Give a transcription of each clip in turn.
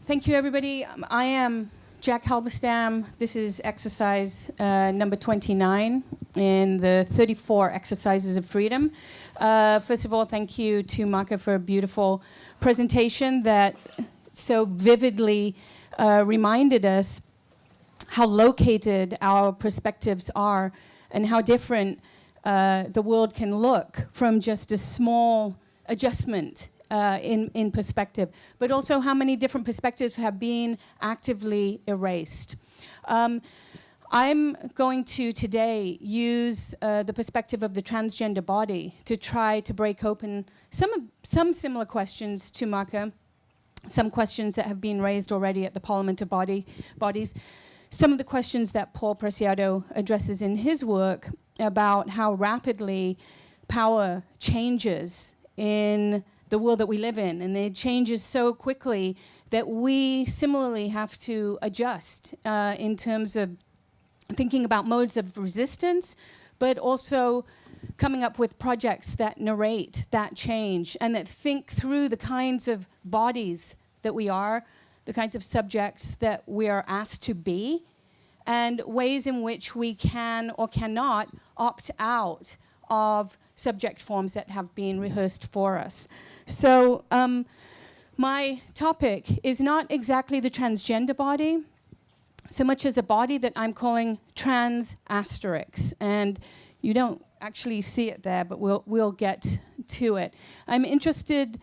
Thank you, everybody. I am Jack Halberstam. This is exercise number 29 in the 34 exercises of freedom. First of all, thank you to Maka for a beautiful presentation that so vividly reminded us how located our perspectives are and how different the world can look from just a small adjustment in perspective, but also how many different perspectives have been actively erased. I'm going to today use the perspective of the transgender body to try to break open some similar questions to Maka, some questions that have been raised already at the Parliament of Bodies, some of the questions that Paul Preciado addresses in his work about how rapidly power changes in the world that we live in, and it changes so quickly that we similarly have to adjust in terms of thinking about modes of resistance, but also coming up with projects that narrate that change and that think through the kinds of bodies that we are, the kinds of subjects that we are asked to be, and ways in which we can or cannot opt out of subject forms that have been rehearsed for us. So my topic is not exactly the transgender body, so much as a body that I'm calling trans Asterix. And you don't actually see it there, but we'll get to it. I'm interested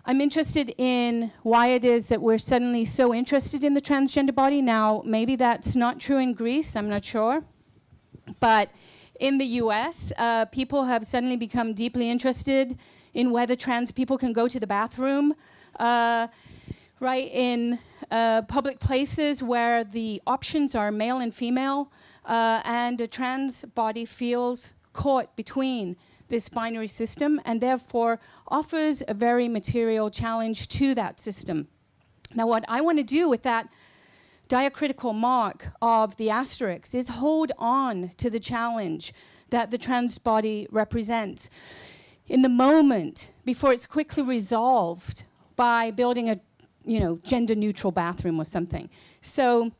in why it is that we're suddenly so interested in the transgender body. Now, maybe that's not true in Greece, I'm not sure. But in the US, people have suddenly become deeply interested in whether trans people can go to the bathroom, right, in public places where the options are male and female, and a trans body feels caught between this binary system and therefore offers a very material challenge to that system. Now, what I want to do with that diacritical mark of the Asterix is hold on to the challenge that the trans body represents in the moment before it's quickly resolved by building a gender neutral bathroom or something. So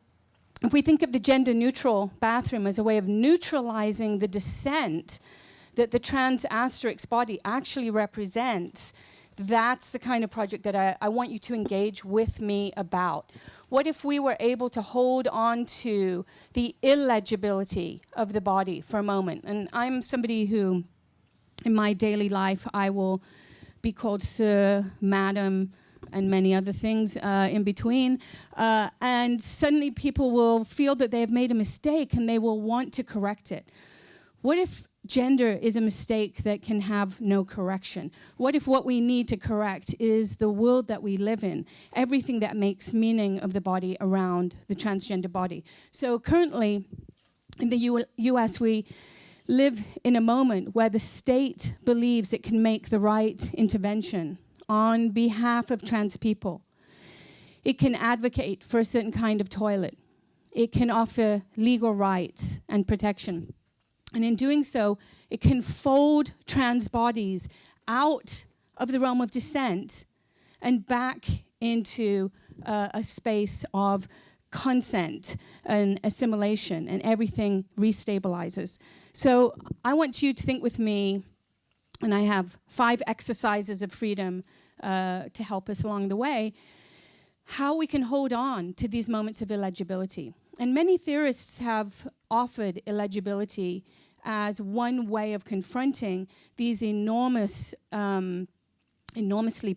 if we think of the gender neutral bathroom as a way of neutralizing the dissent that the trans Asterix body actually represents, that's the kind of project that I want you to engage with me about. What if we were able to hold on to the illegibility of the body for a moment? And I'm somebody who, in my daily life, I will be called sir, madam, and many other things in between. And suddenly people will feel that they have made a mistake and they will want to correct it. What if gender is a mistake that can have no correction? What if what we need to correct is the world that we live in, everything that makes meaning of the body around the transgender body? So currently, in the US, we live in a moment where the state believes it can make the right intervention on behalf of trans people. It can advocate for a certain kind of toilet. It can offer legal rights and protection. And in doing so, it can fold trans bodies out of the realm of dissent and back into a space of consent and assimilation, and everything restabilizes. So I want you to think with me, and I have 5 exercises of freedom to help us along the way, how we can hold on to these moments of illegibility. And many theorists have offered illegibility as one way of confronting these enormously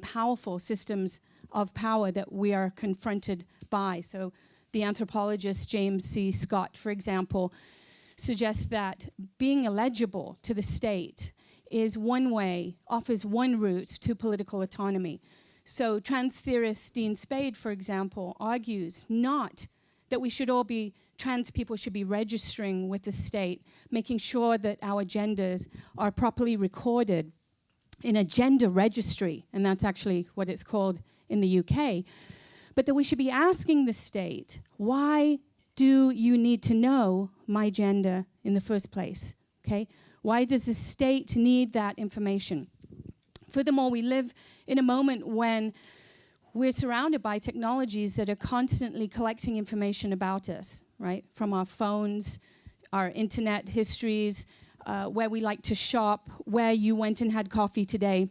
powerful systems of power that we are confronted by. So the anthropologist James C. Scott, for example, suggests that being illegible to the state is one way, offers one route to political autonomy. So trans theorist Dean Spade, for example, argues not that we should all be, trans people should be registering with the state, making sure that our genders are properly recorded in a gender registry, and that's actually what it's called in the UK, but that we should be asking the state, why do you need to know my gender in the first place, okay? Why does the state need that information? Furthermore, we live in a moment when we're surrounded by technologies that are constantly collecting information about us, right? From our phones, our internet histories, where we like to shop, where you went and had coffee today.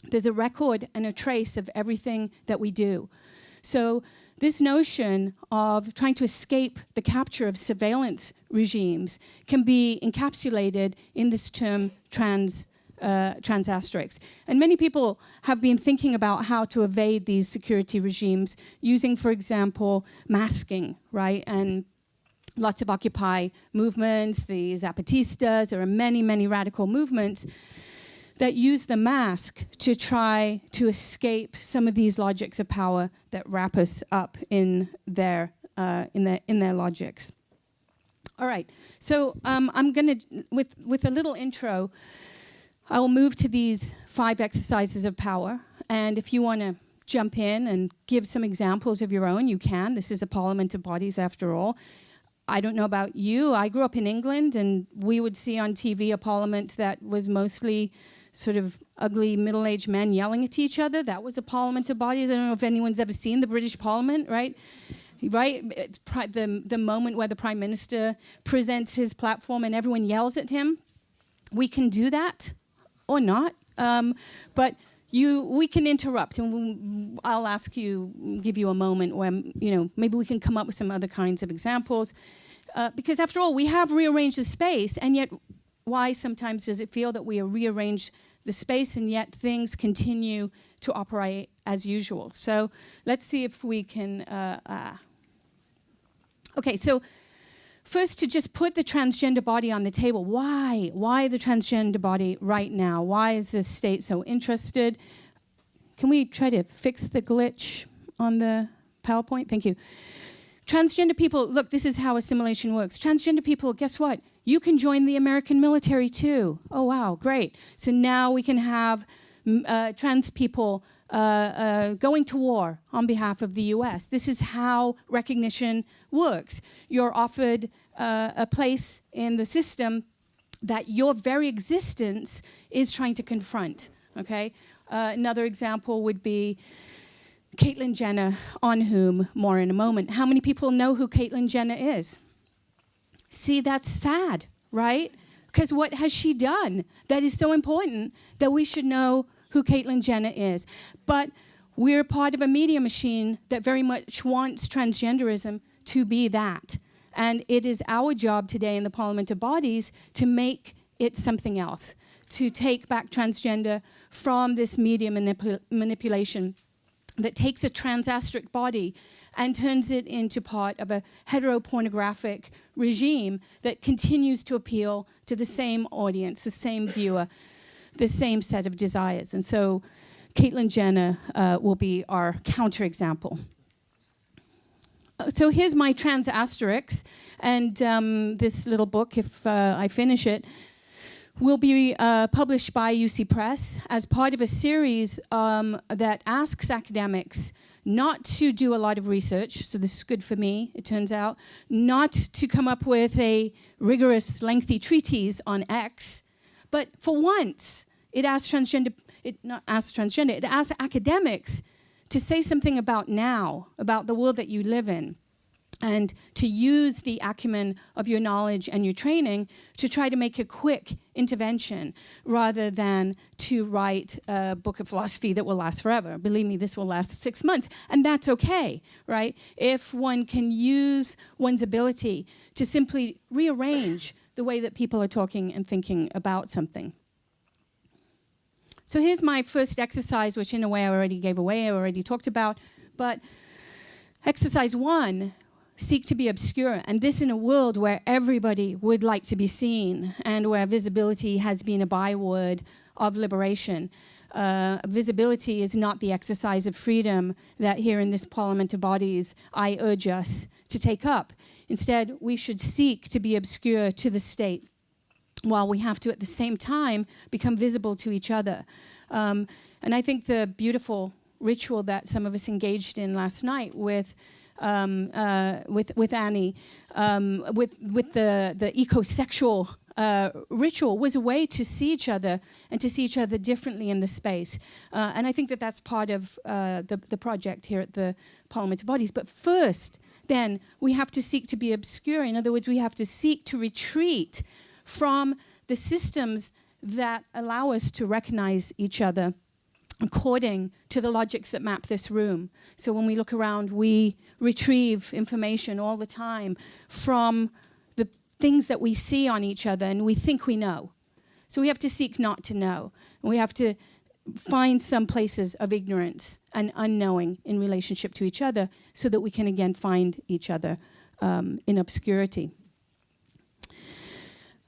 There's a record and a trace of everything that we do. So this notion of trying to escape the capture of surveillance regimes can be encapsulated in this term Asterix. And many people have been thinking about how to evade these security regimes using, for example, masking, right? And lots of Occupy movements, the Zapatistas, there are many, many radical movements that use the mask to try to escape some of these logics of power that wrap us up in their logics. All right, so I'm gonna, with a little intro, I will move to these 5 exercises of power, and if you wanna jump in and give some examples of your own, you can. This is a parliament of bodies after all. I don't know about you, I grew up in England, and we would see on TV a parliament that was mostly sort of ugly middle-aged men yelling at each other. That was a parliament of bodies. I don't know if anyone's ever seen the British Parliament, right? Right? The moment where the Prime Minister presents his platform and everyone yells at him. We can do that or not, but we can interrupt, and I'll ask you, give you a moment where, maybe we can come up with some other kinds of examples. Because after all, we have rearranged the space, and yet why sometimes does it feel that we have rearranged the space and yet things continue to operate as usual? So let's see if we can... Okay, so first to just put the transgender body on the table. Why? Why the transgender body right now? Why is the state so interested? Can we try to fix the glitch on the PowerPoint? Thank you. Transgender people, look, this is how assimilation works. Transgender people, guess what? You can join the American military too. Oh, wow, great. So now we can have trans people going to war on behalf of the US. This is how recognition works. You're offered a place in the system that your very existence is trying to confront, okay? Another example would be Caitlyn Jenner, on whom more in a moment. How many people know who Caitlyn Jenner is? See, that's sad, right? Because what has she done that is so important that we should know who Caitlyn Jenner is? But we're part of a media machine that very much wants transgenderism to be that. And it is our job today in the Parliament of Bodies to make it something else, to take back transgender from this media manipulation that takes a transastric body and turns it into part of a heteropornographic regime that continues to appeal to the same audience, the same viewer, the same set of desires. And so Caitlyn Jenner will be our counterexample. So here's my trans Asterix, and this little book, if I finish it, will be published by UC Press as part of a series that asks academics not to do a lot of research, so this is good for me, it turns out, not to come up with a rigorous, lengthy treatise on X, but for once, it asks it asks academics to say something about now, about the world that you live in, and to use the acumen of your knowledge and your training to try to make a quick intervention rather than to write a book of philosophy that will last forever. Believe me, this will last 6 months, and that's okay, right? If one can use one's ability to simply rearrange the way that people are talking and thinking about something. So here's my first exercise, which in a way I already gave away, I already talked about, but exercise 1, seek to be obscure, and this in a world where everybody would like to be seen and where visibility has been a byword of liberation. Visibility is not the exercise of freedom that here in this Parliament of Bodies I urge us to take up. Instead, we should seek to be obscure to the state, while we have to at the same time become visible to each other. And I think the beautiful ritual that some of us engaged in last night with Annie, with the ecosexual ritual was a way to see each other and to see each other differently in the space. And I think that that's part of the project here at the Parliament of Bodies. But first, then, we have to seek to be obscure. In other words, we have to seek to retreat from the systems that allow us to recognize each other according to the logics that map this room. So when we look around, we retrieve information all the time from the things that we see on each other and we think we know. So we have to seek not to know. And we have to find some places of ignorance and unknowing in relationship to each other so that we can again find each other in obscurity.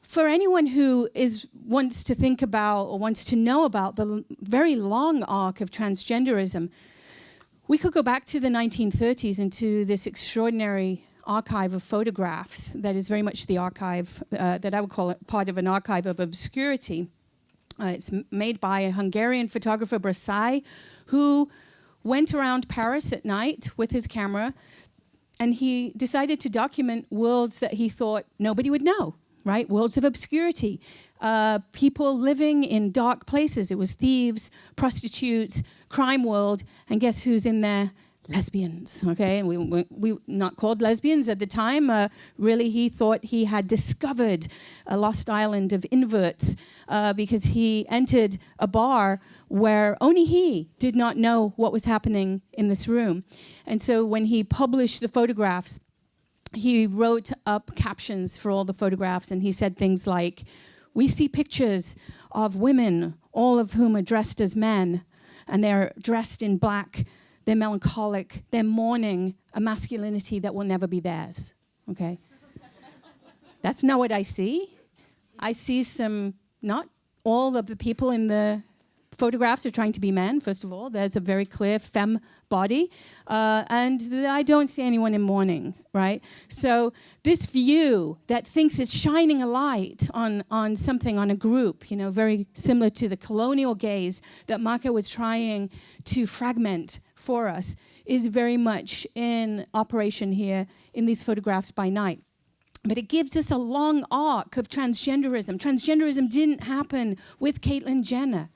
For anyone who wants to think about or wants to know about the very long arc of transgenderism, we could go back to the 1930s and to this extraordinary archive of photographs that is very much the archive that I would call it part of an archive of obscurity. It's made by a Hungarian photographer, Brassai, who went around Paris at night with his camera, and he decided to document worlds that he thought nobody would know. Right? Worlds of obscurity. People living in dark places. It was thieves, prostitutes, crime world, and guess who's in there? Lesbians, okay? And we not called lesbians at the time. Really, he thought he had discovered a lost island of inverts because he entered a bar where only he did not know what was happening in this room. And so when he published the photographs, he wrote up captions for all the photographs, and he said things like, "We see pictures of women, all of whom are dressed as men, and they're dressed in black, they're melancholic, they're mourning a masculinity that will never be theirs." Okay? That's not what I see. I see not all of the people in the photographs are trying to be men, first of all. There's a very clear femme body. And I don't see anyone in mourning, right? So this view that thinks it's shining a light on something, on a group, very similar to the colonial gaze that Marco was trying to fragment for us, is very much in operation here in these photographs by night. But it gives us a long arc of transgenderism. Transgenderism didn't happen with Caitlyn Jenner.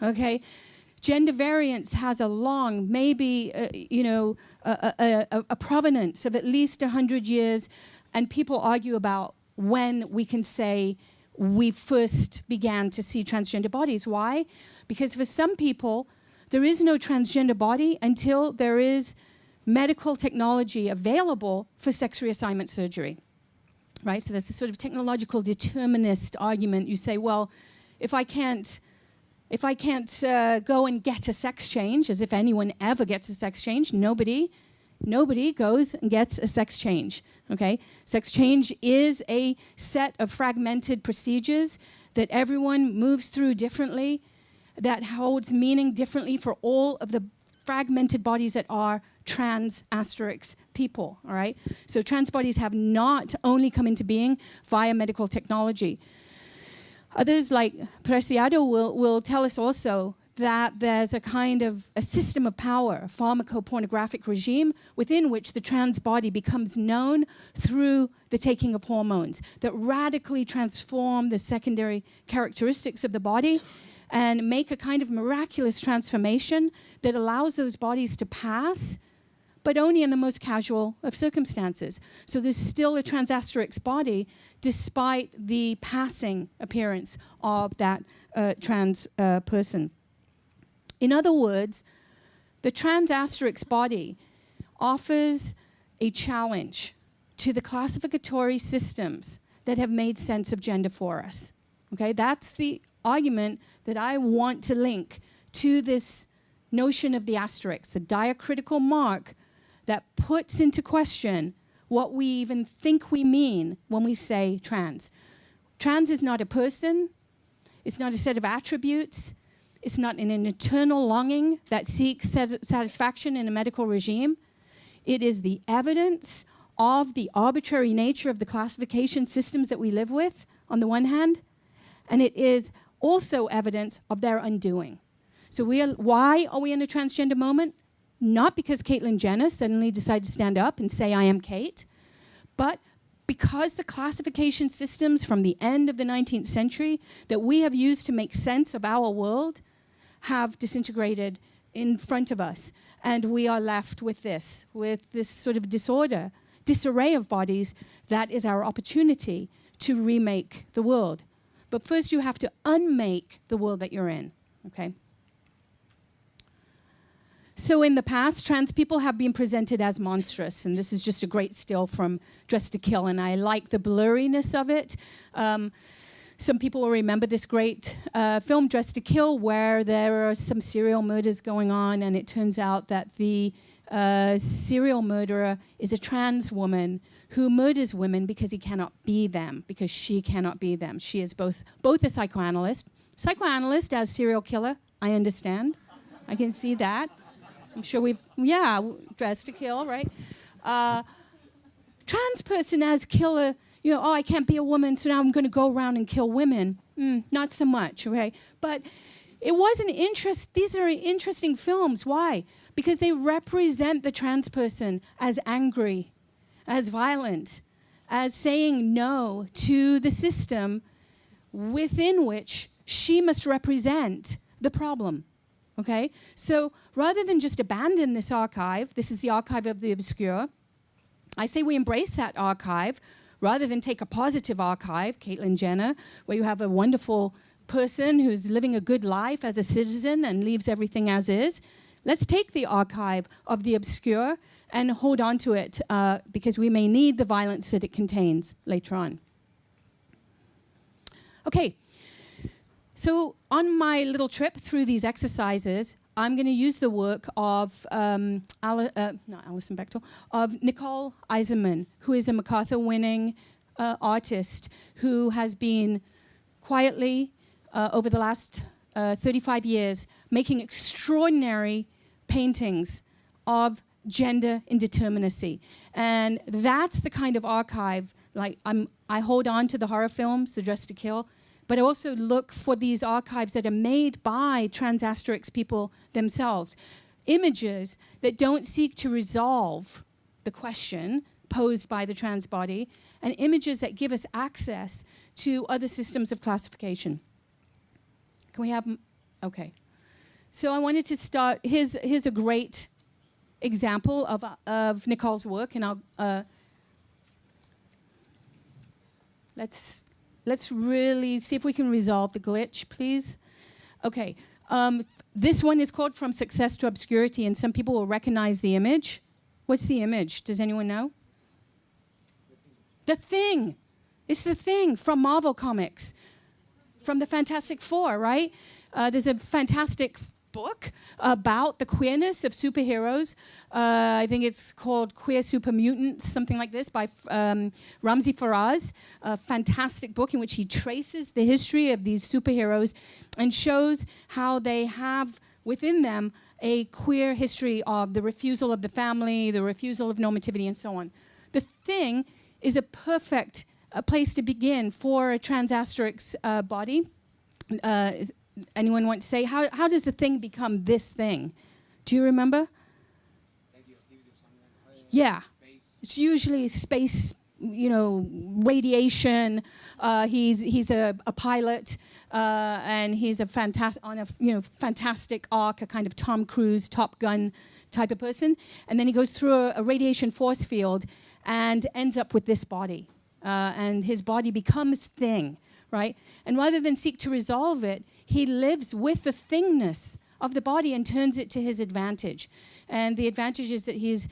Okay, gender variance has a long, maybe, a provenance of at least 100 years, and people argue about when we can say we first began to see transgender bodies. Why? Because for some people, there is no transgender body until there is medical technology available for sex reassignment surgery, right? So there's this sort of technological determinist argument. You say, well, if I can't go and get a sex change, as if anyone ever gets a sex change, nobody goes and gets a sex change, okay? Sex change is a set of fragmented procedures that everyone moves through differently, that holds meaning differently for all of the fragmented bodies that are trans Asterix people, all right? So trans bodies have not only come into being via medical technology. Others, like Preciado, will tell us also that there's a kind of a system of power, a pharmacopornographic regime, within which the trans body becomes known through the taking of hormones that radically transform the secondary characteristics of the body and make a kind of miraculous transformation that allows those bodies to pass, but only in the most casual of circumstances. So there's still a trans Asterix body despite the passing appearance of that trans person. In other words, the trans Asterix body offers a challenge to the classificatory systems that have made sense of gender for us. Okay, that's the argument that I want to link to this notion of the Asterix, the diacritical mark that puts into question what we even think we mean when we say trans. Trans is not a person. It's not a set of attributes. It's not an eternal longing that seeks satisfaction in a medical regime. It is the evidence of the arbitrary nature of the classification systems that we live with, on the one hand, and it is also evidence of their undoing. So why are we in a transgender moment? Not because Caitlyn Jenner suddenly decided to stand up and say, I am Kate, but because the classification systems from the end of the 19th century that we have used to make sense of our world have disintegrated in front of us. And we are left with this sort of disorder, disarray of bodies. That is our opportunity to remake the world. But first you have to unmake the world that you're in, okay? So in the past, trans people have been presented as monstrous, and this is just a great still from Dressed to Kill, and I like the blurriness of it. Some people will remember this great film, Dressed to Kill, where there are some serial murders going on, and it turns out that the serial murderer is a trans woman who murders women because he cannot be them, because she cannot be them. She is both a psychoanalyst as serial killer, I understand. I can see that. I'm sure Dressed to Kill, right? Trans person as killer, I can't be a woman, so now I'm going to go around and kill women. Not so much, okay? But it was these are interesting films. Why? Because they represent the trans person as angry, as violent, as saying no to the system within which she must represent the problem. Okay? So rather than just abandon this archive, this is the archive of the obscure, I say we embrace that archive rather than take a positive archive, Caitlyn Jenner, where you have a wonderful person who's living a good life as a citizen and leaves everything as is. Let's take the archive of the obscure and hold on to it because we may need the violence that it contains later on. Okay, so on my little trip through these exercises, I'm going to use the work of Alison Bechtel, of Nicole Eisenman, who is a MacArthur-winning artist who has been quietly, over the last 35 years, making extraordinary paintings of gender indeterminacy. And that's the kind of archive, like I hold on to the horror films, the Dressed to Kill, but I also look for these archives that are made by trans Asterix people themselves. Images that don't seek to resolve the question posed by the trans body, and images that give us access to other systems of classification. Can we have, okay. So I wanted to start, here's a great example of Nicole's work, and I'll, let's really see if we can resolve the glitch, please. Okay, this one is called From Success to Obscurity, and some people will recognize the image. What's the image? Does anyone know? The Thing. It's The Thing from Marvel Comics, from the Fantastic Four, right? There's a fantastic book about the queerness of superheroes. I think it's called Queer Super Mutants, something like this, by Ramzi Faraz. A fantastic book in which he traces the history of these superheroes and shows how they have within them a queer history of the refusal of the family, the refusal of normativity, and so on. The Thing is a perfect place to begin for a trans Asterix body. Anyone want to say, how does the Thing become this thing? Do you remember? Yeah, it's usually space, radiation. He's a pilot, and he's on a fantastic arc, a kind of Tom Cruise, Top Gun type of person. And then he goes through a radiation force field and ends up with this body, and his body becomes Thing. Right? And rather than seek to resolve it, he lives with the thingness of the body and turns it to his advantage. And the advantage is that he's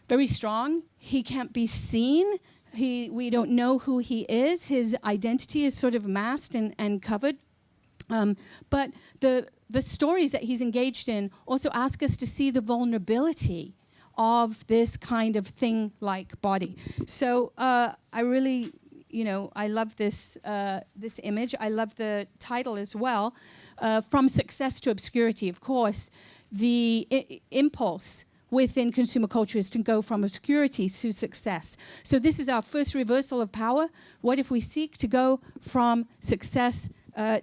very strong. He can't be seen. We don't know who he is. His identity is sort of masked and covered. But the stories that he's engaged in also ask us to see the vulnerability of this kind of thing-like body. So I really... I love this image. I love the title as well. From Success to Obscurity. Of course, the impulse within consumer culture is to go from obscurity to success. So this is our first reversal of power. What if we seek to go from success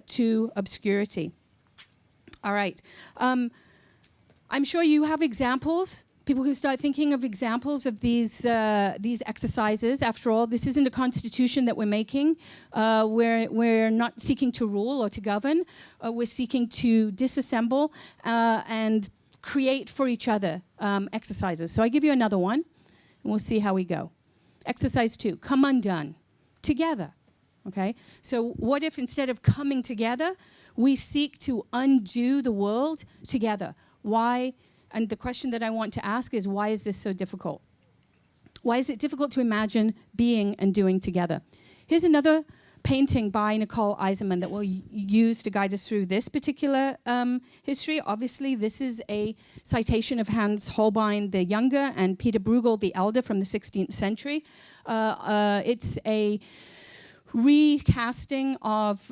to obscurity? All right. I'm sure you have examples People can start thinking of examples of these exercises. After all, this isn't a constitution that we're making. We're not seeking to rule or to govern. We're seeking to disassemble and create for each other exercises. So I give you another one, and we'll see how we go. Exercise 2, come undone, together. Okay? So what if instead of coming together, we seek to undo the world together? Why? And the question that I want to ask is, why is this so difficult? Why is it difficult to imagine being and doing together? Here's another painting by Nicole Eisenman that we'll use to guide us through this particular history. Obviously, this is a citation of Hans Holbein the Younger and Peter Bruegel the Elder from the 16th century. It's a recasting of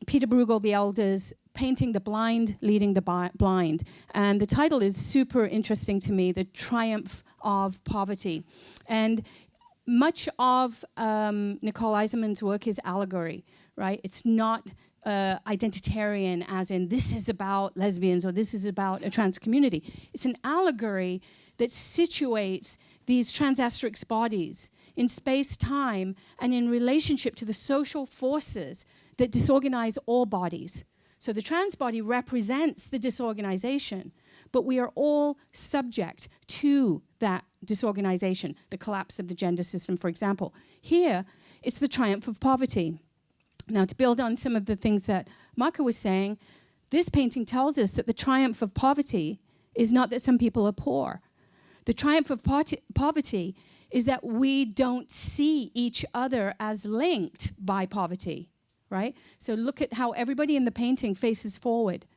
Peter Bruegel the Elder's painting The Blind Leading the Blind. And the title is super interesting to me, The Triumph of Poverty. And much of Nicole Eisenman's work is allegory, right? It's not identitarian as in this is about lesbians or this is about a trans community. It's an allegory that situates these trans Asterix bodies in space-time and in relationship to the social forces that disorganize all bodies. So the trans body represents the disorganization, but we are all subject to that disorganization, the collapse of the gender system, for example. Here, it's the triumph of poverty. Now, to build on some of the things that Marco was saying, this painting tells us that the triumph of poverty is not that some people are poor. The triumph of poverty is that we don't see each other as linked by poverty. Right? So look at how everybody in the painting faces forward.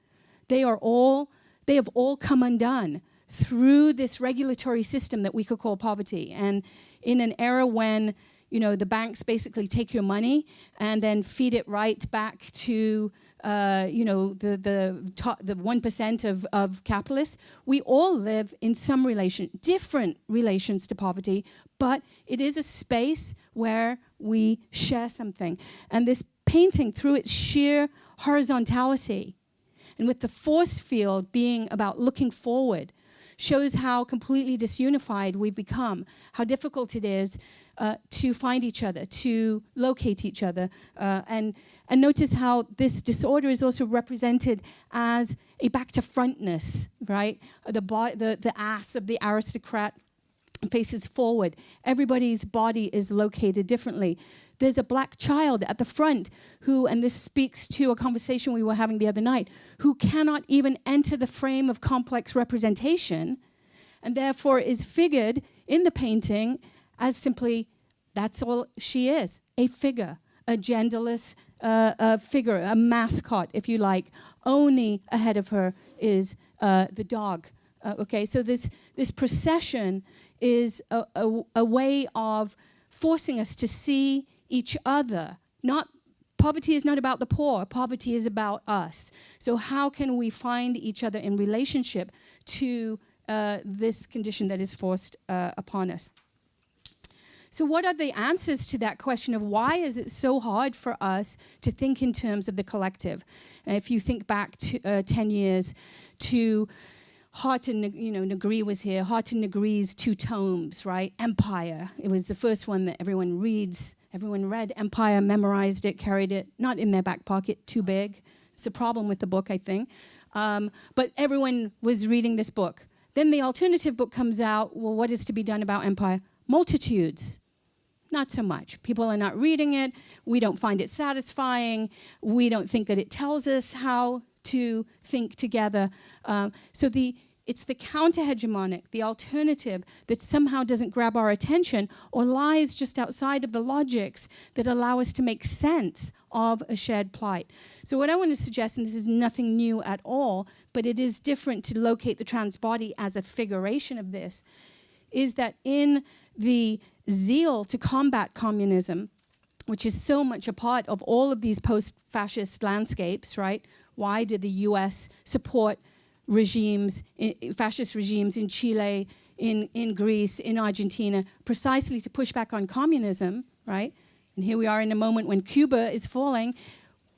They have all come undone through this regulatory system that we could call poverty. And in an era when, you know, the banks basically take your money and then feed it right back to, you know, the 1% of capitalists, we all live in some different relations to poverty, but it is a space where we share something. And this painting, through its sheer horizontality and with the force field being about looking forward, shows how completely disunified we've become, how difficult it is to find each other, to locate each other. And notice how this disorder is also represented as a back-to-frontness, right? The ass of the aristocrat faces forward. Everybody's body is located differently. There's a black child at the front who, and this speaks to a conversation we were having the other night, who cannot even enter the frame of complex representation and therefore is figured in the painting as simply, that's all she is, a figure, a genderless figure, a mascot, if you like. Only ahead of her is the dog. Okay, so this procession is a way of forcing us to see each other. Poverty is not about the poor, poverty is about us. So how can we find each other in relationship to this condition that is forced upon us? So what are the answers to that question of why is it so hard for us to think in terms of the collective? If you think back to 10 years to Hart and Negri was here. Hart and Negri's 2 tomes, right? Empire. It was the first one that everyone reads. Everyone read Empire, memorized it, carried it, not in their back pocket, too big. It's a problem with the book, I think. But everyone was reading this book. Then the alternative book comes out. Well, what is to be done about empire? Multitudes. Not so much. People are not reading it. We don't find it satisfying. We don't think that it tells us how to think together. So it's the counter-hegemonic, the alternative, that somehow doesn't grab our attention or lies just outside of the logics that allow us to make sense of a shared plight. So what I want to suggest, and this is nothing new at all, but it is different to locate the trans body as a figuration of this, is that in the zeal to combat communism, which is so much a part of all of these post-fascist landscapes, right? Why did the US support regimes, fascist regimes in Chile, in Greece, in Argentina, precisely to push back on communism, right? And here we are in a moment when Cuba is falling.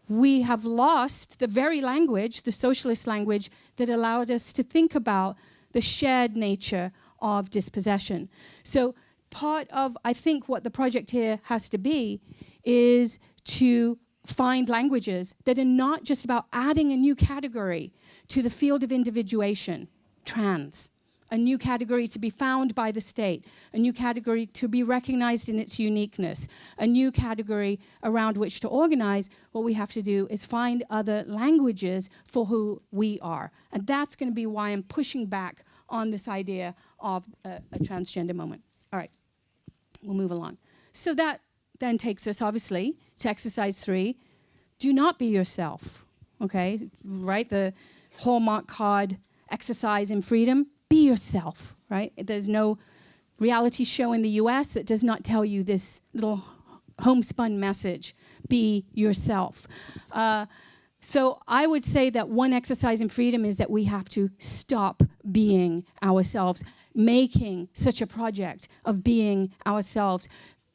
We have lost the very language, the socialist language, that allowed us to think about the shared nature of dispossession. So part of, I think, what the project here has to be is to find languages that are not just about adding a new category to the field of individuation, trans, a new category to be found by the state, a new category to be recognized in its uniqueness, a new category around which to organize. What we have to do is find other languages for who we are. And that's going to be why I'm pushing back on this idea of a transgender moment. All right, we'll move along. So that then takes us, obviously, to exercise 3. Do not be yourself, okay? Right, the hallmark card, exercise in freedom. Be yourself, right? There's no reality show in the US that does not tell you this little homespun message. Be yourself. So I would say that one exercise in freedom is that we have to stop being ourselves, making such a project of being ourselves,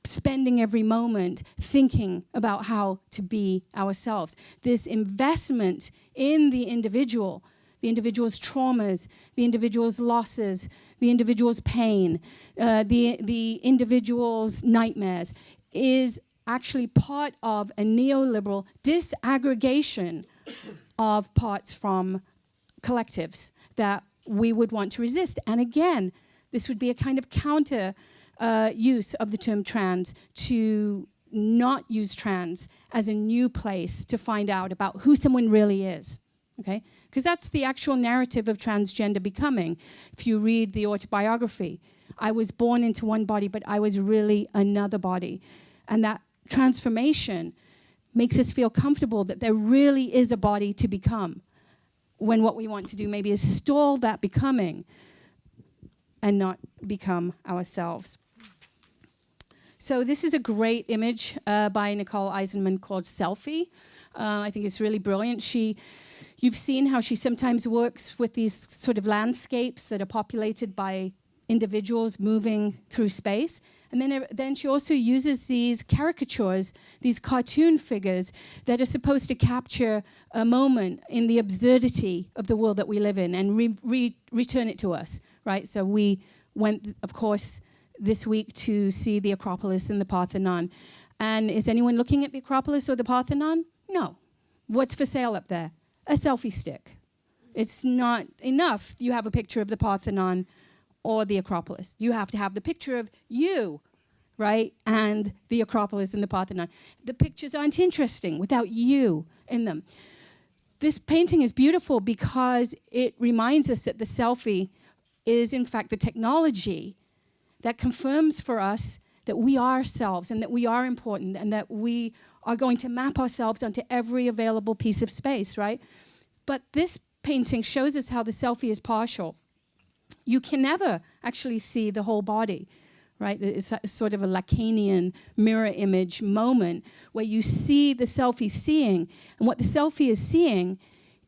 spending every moment thinking about how to be ourselves. This investment in the individual's traumas, the individual's losses, the individual's pain, the individual's nightmares is actually part of a neoliberal disaggregation of parts from collectives that we would want to resist. And again, this would be a kind of counter use of the term trans to not use trans as a new place to find out about who someone really is. Okay? Because that's the actual narrative of transgender becoming. If you read the autobiography, I was born into one body, but I was really another body. And that transformation makes us feel comfortable that there really is a body to become, when what we want to do maybe is stall that becoming and not become ourselves. So this is a great image by Nicole Eisenman called Selfie. I think it's really brilliant. You've seen how she sometimes works with these sort of landscapes that are populated by individuals moving through space. And then she also uses these caricatures, these cartoon figures that are supposed to capture a moment in the absurdity of the world that we live in and return it to us, right? So we went, of course, this week to see the Acropolis and the Parthenon. And is anyone looking at the Acropolis or the Parthenon? No. What's for sale up there? A selfie stick. It's not enough you have a picture of the Parthenon or the Acropolis. You have to have the picture of you, right? And the Acropolis and the Parthenon. The pictures aren't interesting without you in them. This painting is beautiful because it reminds us that the selfie is, in fact, the technology that confirms for us that we are ourselves and that we are important and that we are going to map ourselves onto every available piece of space, right? But this painting shows us how the selfie is partial. You can never actually see the whole body, right? It's sort of a Lacanian mirror image moment where you see the selfie seeing, and what the selfie is seeing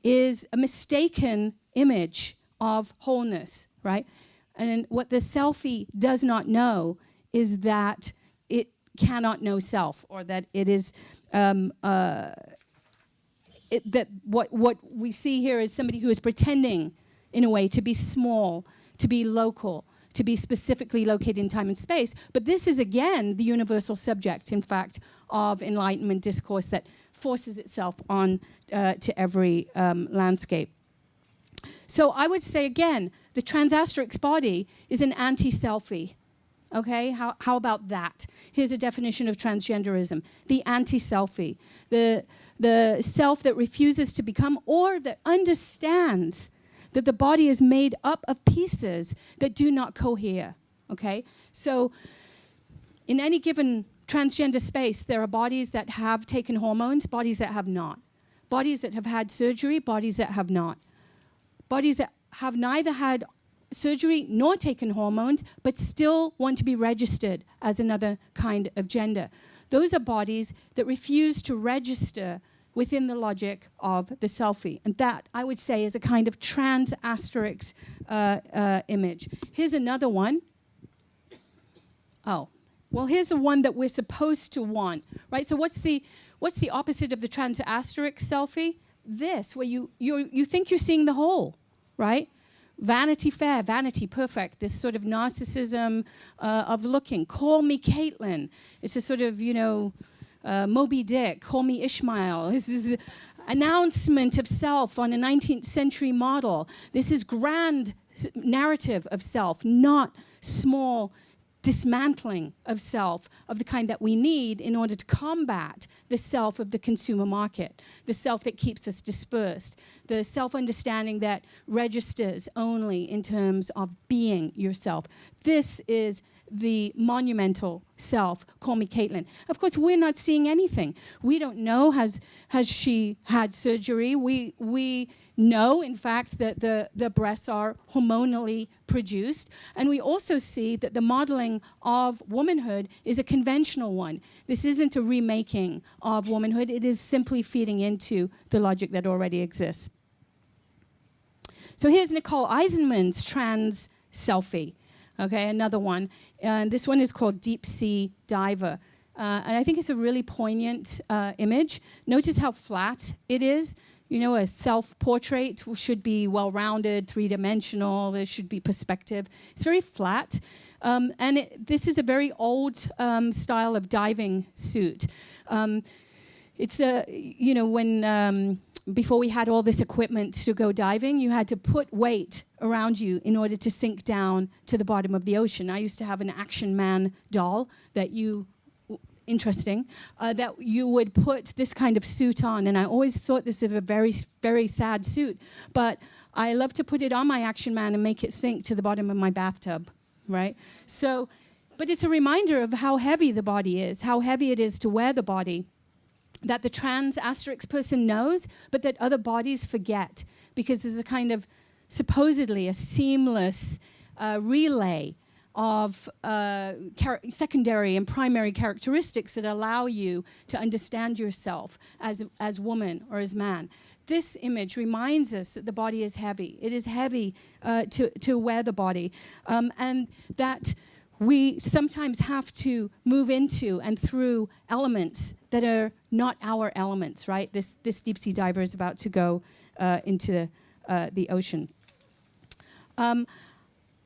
is a mistaken image of wholeness, right? And what the selfie does not know is that it cannot know self, or that it is that what we see here is somebody who is pretending, in a way, to be small, to be local, to be specifically located in time and space. But this is, again, the universal subject, in fact, of Enlightenment discourse that forces itself on to every landscape. So I would say, again, the trans Asterix body is an anti-selfie. Okay, how about that? Here's a definition of transgenderism: the anti-selfie, the self that refuses to become, or that understands that the body is made up of pieces that do not cohere. Okay, so in any given transgender space, there are bodies that have taken hormones, bodies that have not, bodies that have had surgery, bodies that have not, bodies that have neither had surgery nor taken hormones, but still want to be registered as another kind of gender. Those are bodies that refuse to register within the logic of the selfie. And that, I would say, is a kind of trans Asterix image. Here's another one. Oh, well, here's the one that we're supposed to want, right? So what's the opposite of the trans Asterix selfie? This, where you think you're seeing the whole, right? Vanity Fair, vanity, perfect. This sort of narcissism of looking. Call me Caitlin. It's a sort of, you know, Moby Dick. Call me Ishmael. This is announcement of self on a 19th century model. This is grand narrative of self, not small dismantling of self of the kind that we need in order to combat the self of the consumer market, the self that keeps us dispersed, the self-understanding that registers only in terms of being yourself. This is the monumental self, call me Caitlin. Of course, we're not seeing anything. We don't know, has she had surgery? We know, in fact, that the breasts are hormonally produced. And we also see that the modeling of womanhood is a conventional one. This isn't a remaking of womanhood. It is simply feeding into the logic that already exists. So here's Nicole Eisenman's trans selfie. Okay, another one. And this one is called Deep Sea Diver. And I think it's a really poignant image. Notice how flat it is. You know, a self-portrait should be well-rounded, three-dimensional. There should be perspective. It's very flat. And this is a very old style of diving suit. It's a, you know, when before we had all this equipment to go diving, you had to put weight around you in order to sink down to the bottom of the ocean. I used to have an Action Man doll that that you would put this kind of suit on. And I always thought this was a very, very sad suit. But I love to put it on my Action Man and make it sink to the bottom of my bathtub, right? So, but it's a reminder of how heavy the body is, how heavy it is to wear the body, that the trans Asterix person knows, but that other bodies forget, because there's a kind of supposedly a seamless relay of secondary and primary characteristics that allow you to understand yourself as woman or as man. This image reminds us that the body is heavy. It is heavy to wear the body, and that we sometimes have to move into and through elements that are not our elements, right? This deep sea diver is about to go into the ocean.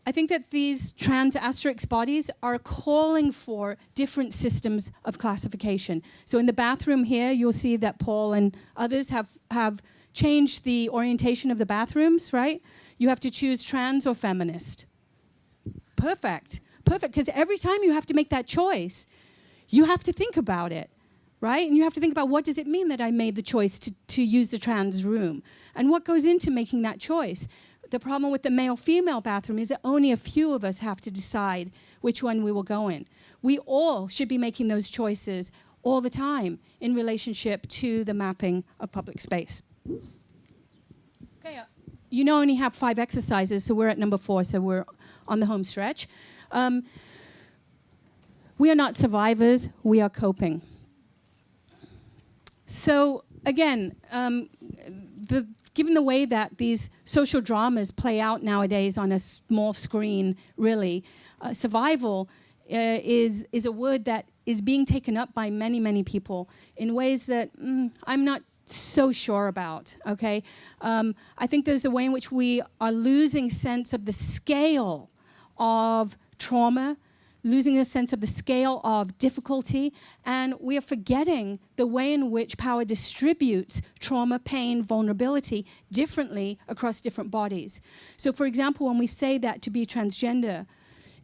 I think that these trans Asterix bodies are calling for different systems of classification. So in the bathroom here, you'll see that Paul and others have changed the orientation of the bathrooms, right? You have to choose trans or feminist. Perfect, because every time you have to make that choice, you have to think about it, right? And you have to think about, what does it mean that I made the choice to use the trans room? And what goes into making that choice? The problem with the male-female bathroom is that only a few of us have to decide which one we will go in. We all should be making those choices all the time in relationship to the mapping of public space. Okay, you only have 5 exercises, so we're at number 4, so we're on the home stretch. We are not survivors, we are coping. So again, given the way that these social dramas play out nowadays on a small screen, really, survival is a word that is being taken up by many, many people in ways that I'm not so sure about, okay? I think there's a way in which we are losing sense of the scale of trauma, losing a sense of the scale of difficulty, and we are forgetting the way in which power distributes trauma, pain, vulnerability differently across different bodies. So for example, when we say that to be transgender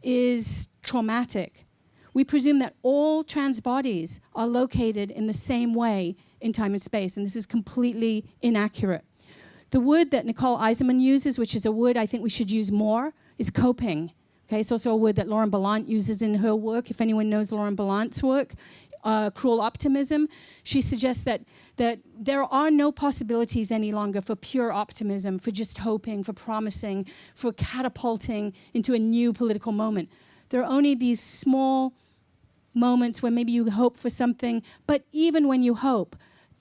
is traumatic, we presume that all trans bodies are located in the same way in time and space, and this is completely inaccurate. The word that Nicole Eisenman uses, which is a word I think we should use more, is coping. Okay, it's also a word that Lauren Ballant uses in her work. If anyone knows Lauren Ballant's work, Cruel Optimism, she suggests that there are no possibilities any longer for pure optimism, for just hoping, for promising, for catapulting into a new political moment. There are only these small moments where maybe you hope for something, but even when you hope,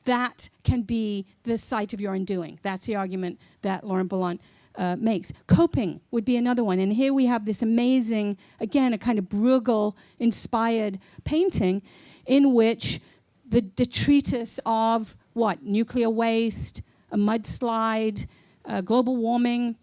that can be the site of your undoing. That's the argument that Lauren Ballant makes. Coping would be another one. And here we have this amazing, again, a kind of Bruegel-inspired painting in which the detritus of what? Nuclear waste, a mudslide, global warming,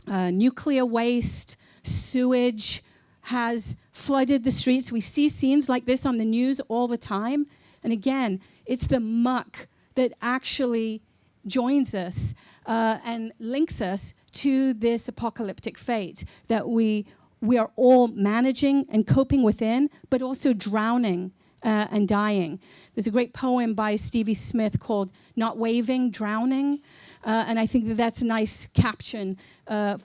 nuclear waste, sewage has flooded the streets. We see scenes like this on the news all the time. And again, it's the muck that actually joins us and links us to this apocalyptic fate that we are all managing and coping within, but also drowning and dying. There's a great poem by Stevie Smith called Not Waving, Drowning. And I think that that's a nice caption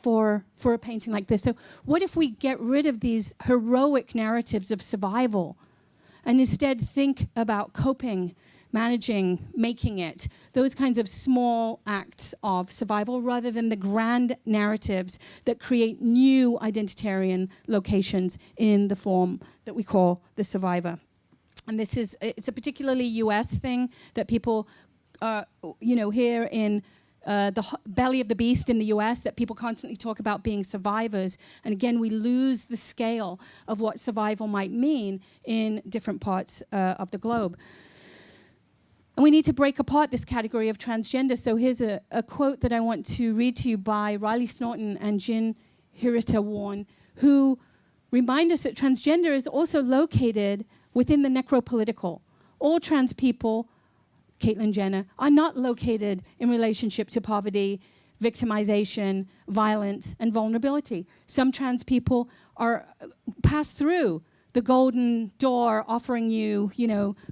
for a painting like this. So what if we get rid of these heroic narratives of survival and instead think about coping, managing, making it, those kinds of small acts of survival rather than the grand narratives that create new identitarian locations in the form that we call the survivor. And it's a particularly US thing that people, here in the belly of the beast in the US, that people constantly talk about being survivors. And again, we lose the scale of what survival might mean in different parts of the globe. And we need to break apart this category of transgender. So here's a quote that I want to read to you by Riley Snorton and Jin Hirita Warren, who remind us that transgender is also located within the necropolitical. All trans people, Caitlyn Jenner, are not located in relationship to poverty, victimization, violence, and vulnerability. Some trans people pass through the golden door offering you,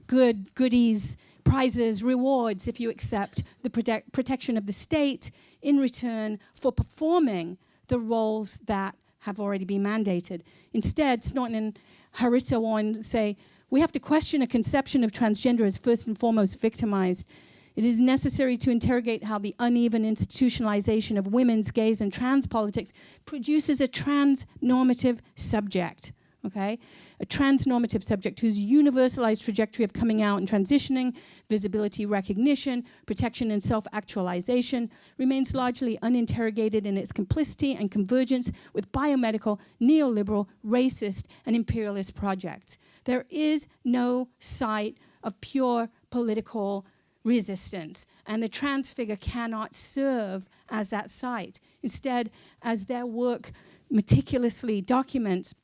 goodies, prizes, rewards if you accept the protection of the state in return for performing the roles that have already been mandated. Instead, Snorton and Harita Warren say, we have to question a conception of transgender as first and foremost victimized. It is necessary to interrogate how the uneven institutionalization of women's, gays, and trans politics produces a trans-normative subject, okay? A trans-normative subject whose universalized trajectory of coming out and transitioning, visibility, recognition, protection, and self-actualization remains largely uninterrogated in its complicity and convergence with biomedical, neoliberal, racist, and imperialist projects. There is no site of pure political resistance, and the trans figure cannot serve as that site. Instead, as their work meticulously documents,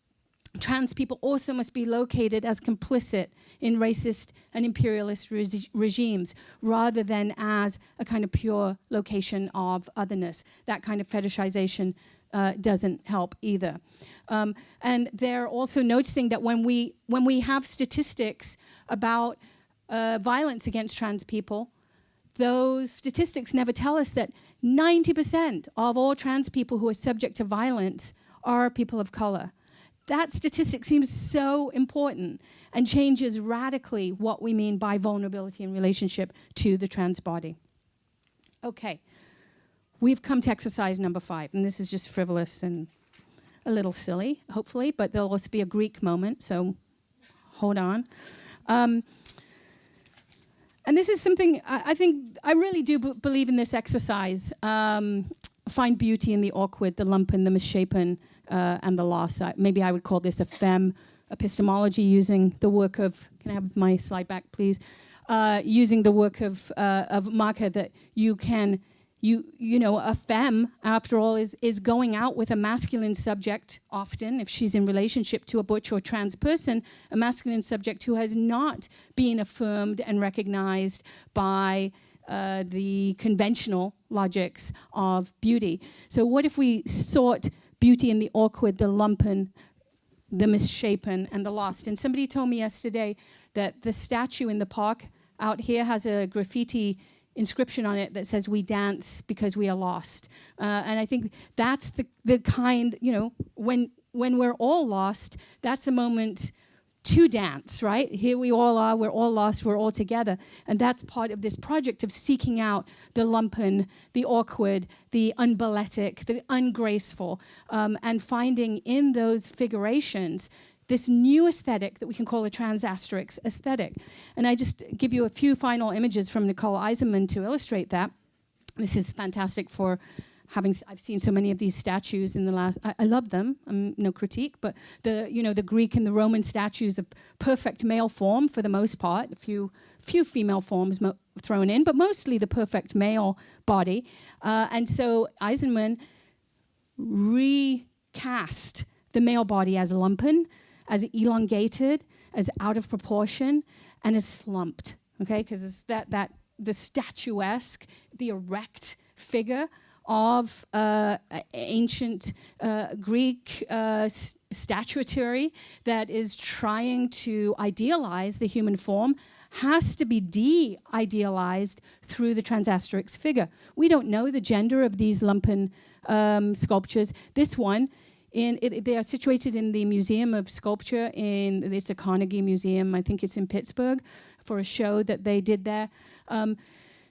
trans people also must be located as complicit in racist and imperialist regimes rather than as a kind of pure location of otherness. That kind of fetishization doesn't help either. And they're also noticing that when we have statistics about violence against trans people, those statistics never tell us that 90% of all trans people who are subject to violence are people of color. That statistic seems so important and changes radically what we mean by vulnerability in relationship to the trans body. Okay, we've come to exercise number 5, and this is just frivolous and a little silly, hopefully, but there'll also be a Greek moment, so hold on. And this is something I think I really do believe in this exercise. Find beauty in the awkward, the lumpen, the misshapen, and the lost. Maybe I would call this a femme epistemology, using the work of, can I have my slide back, please? Using the work of Marca, that you can, a femme, after all, is going out with a masculine subject often, if she's in relationship to a butch or trans person, a masculine subject who has not been affirmed and recognized by the conventional logics of beauty. So what if we sought beauty in the awkward, the lumpen, the misshapen, and the lost? And somebody told me yesterday that the statue in the park out here has a graffiti inscription on it that says, "We dance because we are lost." And I think that's the kind, when we're all lost, that's the moment to dance, right? Here we all are, we're all lost, we're all together. And that's part of this project of seeking out the lumpen, the awkward, the unballetic, the ungraceful, and finding in those figurations this new aesthetic that we can call a trans Asterix aesthetic. And I just give you a few final images from Nicole Eisenman to illustrate that. This is fantastic for I've seen so many of these statues in the last, I love them, no critique, but the Greek and the Roman statues of perfect male form for the most part, a few female forms thrown in, but mostly the perfect male body. And so Eisenman recast the male body as lumpen, as elongated, as out of proportion, and as slumped, okay? Because it's that the statuesque, the erect figure of ancient Greek statuary that is trying to idealize the human form has to be de-idealized through the Trans-Asterix figure. We don't know the gender of these lumpen sculptures. This one, they are situated in the Museum of Sculpture it's the Carnegie Museum, I think it's in Pittsburgh, for a show that they did there.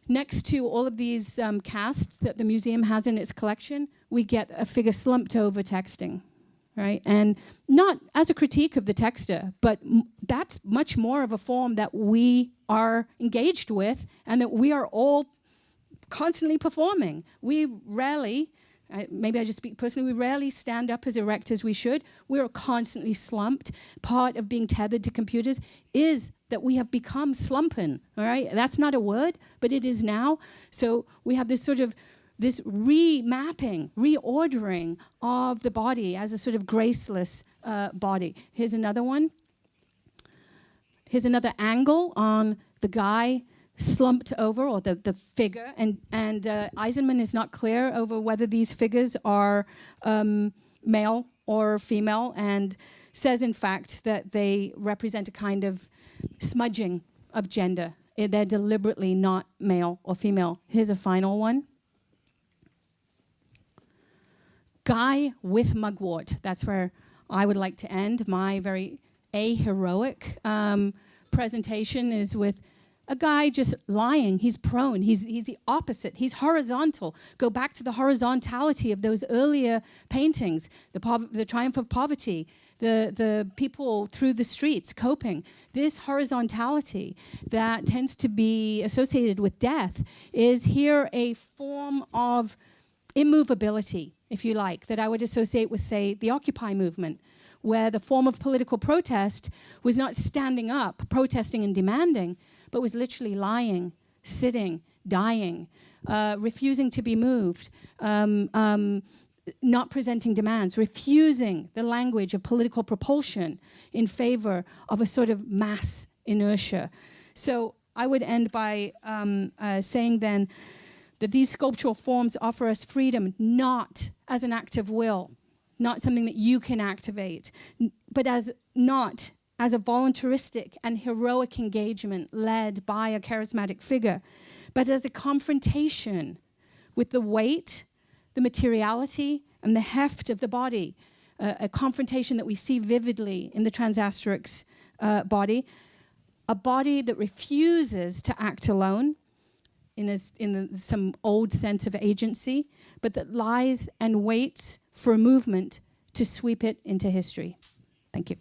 Next to all of these casts that the museum has in its collection, we get a figure slumped over texting, right? And not as a critique of the texter, but that's much more of a form that we are engaged with and that we are all constantly performing. We rarely, maybe I just speak personally, we rarely stand up as erect as we should. We are constantly slumped. Part of being tethered to computers is that we have become slumpen, all right? That's not a word, but it is now. So we have this sort of, this remapping, reordering of the body as a sort of graceless body. Here's another one. Here's another angle on the guy slumped over, or the figure, and Eisenman is not clear over whether these figures are male or female, and says in fact that they represent a kind of smudging of gender. They're deliberately not male or female. Here's a final one. Guy with mugwort. That's where I would like to end. My very aheroic presentation is with a guy just lying. He's prone. He's the opposite. He's horizontal. Go back to the horizontality of those earlier paintings, the triumph of poverty, the people through the streets coping. This horizontality that tends to be associated with death is here a form of immovability, if you like, that I would associate with, say, the Occupy movement, where the form of political protest was not standing up, protesting and demanding, but was literally lying, sitting, dying, refusing to be moved, not presenting demands, refusing the language of political propulsion in favor of a sort of mass inertia. So I would end by saying then that these sculptural forms offer us freedom not as an act of will, not something that you can activate, but not as a voluntaristic and heroic engagement led by a charismatic figure, but as a confrontation with the weight, the materiality, and the heft of the body, a confrontation that we see vividly in the Trans-Asterix body, a body that refuses to act alone in some old sense of agency, but that lies and waits for a movement to sweep it into history. Thank you.